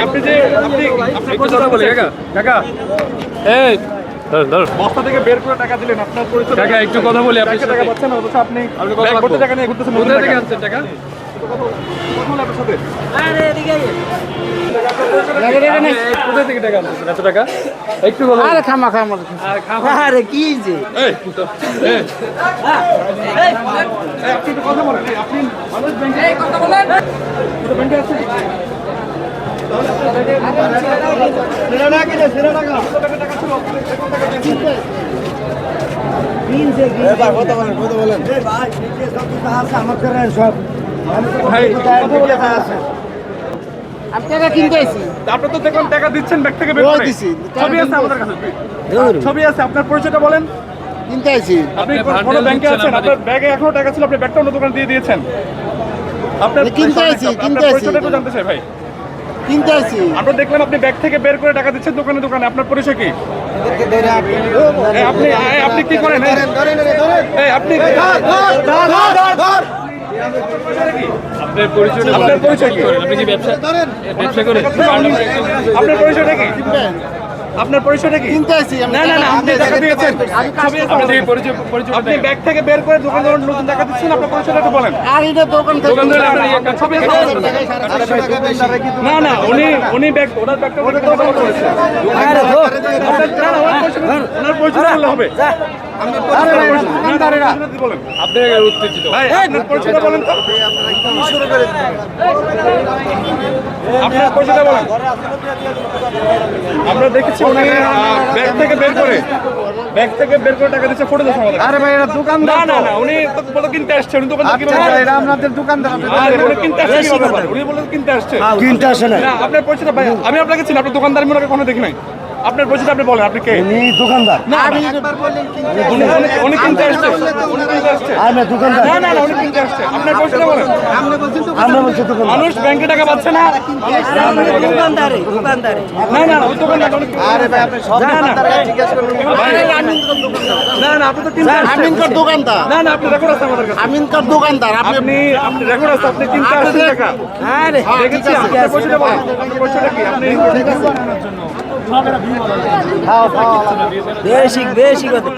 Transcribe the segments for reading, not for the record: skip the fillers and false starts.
আপনি যে আপনি কথা বলে কাকা এই বস্তা থেকে বের করে টাকা দিলেন আপনার পরিচয় কাকা একটু কথা বলি আপনি টাকা পাচ্ছেন অথচ আপনি ব্যাগ ভর্তি টাকা নিয়ে ঘুরতেছেন কোথা থেকে আনছেন টাকা কথা বলে আপনার সাথে আরে এদিকে কোথা থেকে টাকা আনছেন এত টাকা একটু কথা আরে খামা আরে কি যে আপনি একটু কথা বলেন আপনি মানুষ ব্যাংকে কথা বলেন ব্যাংকে আছে আপনার তো দেখুন টাকা দিচ্ছেন ব্যাগ থেকে বের করে ছবি আছে আমাদের কাছে ছবি আছে আপনার পরিচয়টা বলেন কিনতে আইছি আপনি কোন ব্যাংকে আছেন আপনার ব্যাগে এখনো টাকা ছিল আপনি ব্যাগটা অন্য দোকানে দিয়ে দিয়েছেন আপনার কিনতে আইছি পরিচয়টা একটু জানতে চাই ভাই কিনতে আইছি আমরা দেখলাম আপনি ব্যাগ থেকে বের করে টাকা দিচ্ছেন দোকানে দোকানে আপনার পরিচয় কি আপনি আপনি কি করেন আপনি আপনার পরিচয় কি আপনি কি ব্যবসা করেন আপনার পরিচয়টা কি আপনার পরিচয়টা কি কিনতে আইছি না না না আপনি টাকা দিয়েছেন আপনি ব্যাগ থেকে বের করে দোকানে নতুন টাকা দিচ্ছেন আপনার পরিচয়টা একটু বলেন আর এটা দোকানদার না না উনি ব্যাগ ওনার ব্যাগটা ওনার পরিচয় বললে হবে আপনার উত্তেজিত আপনার পরিচয়টা বলেন তো আপনার পরিচয়টা বলেন আমরা দেখেছি উনি ব্যাগ থেকে বের করে টাকা দিচ্ছে ফটো দেশ আমাদের আরে ভাই এটা দোকানদার না না উনি তো কিনতে আসছে উনি দোকানদার কিভাবে এটা আপনাদের দোকানদার উনি কিনতে আসছে কিভাবে উনি বলে কিনতে আসছে কিনতে আসে না আপনার পরিচয়টা ভাই আমি আপনাকে চিনি আপনার দোকানদার আমি ওনাকে কখনো দেখি নাই আপনার পরিচয়টা আপনি বলেন আপনি কে উনি দোকানদার না আমি উনি কিনতে আসছে আমি দোকানদার না না উনি কিনতে আসছে আপনার পরিচয়টা বলেন আমরা বলছি দোকানদার মানুষ ব্যাংকে টাকা পাচ্ছে না দোকানদারে না না ওই দোকানদার আরে ভাই আপনি সব দোকানদার জিজ্ঞেস করুন না না আপনি তো কিনতে আসছেন আমিনকার দোকানদার না না আপনি রেকর্ড আছে আমাদের কাছে আমিনকার দোকানদার আপনি রেকর্ড আছে আপনি কিনতে আসছেন টাকা আরে দেখেছি আপনার পরিচয়টা বলেন আপনার পরিচয়টা কি আপনি বেশি কথা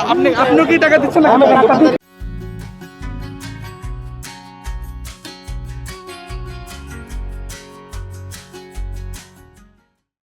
আপনি কি টাকা দিচ্ছেন না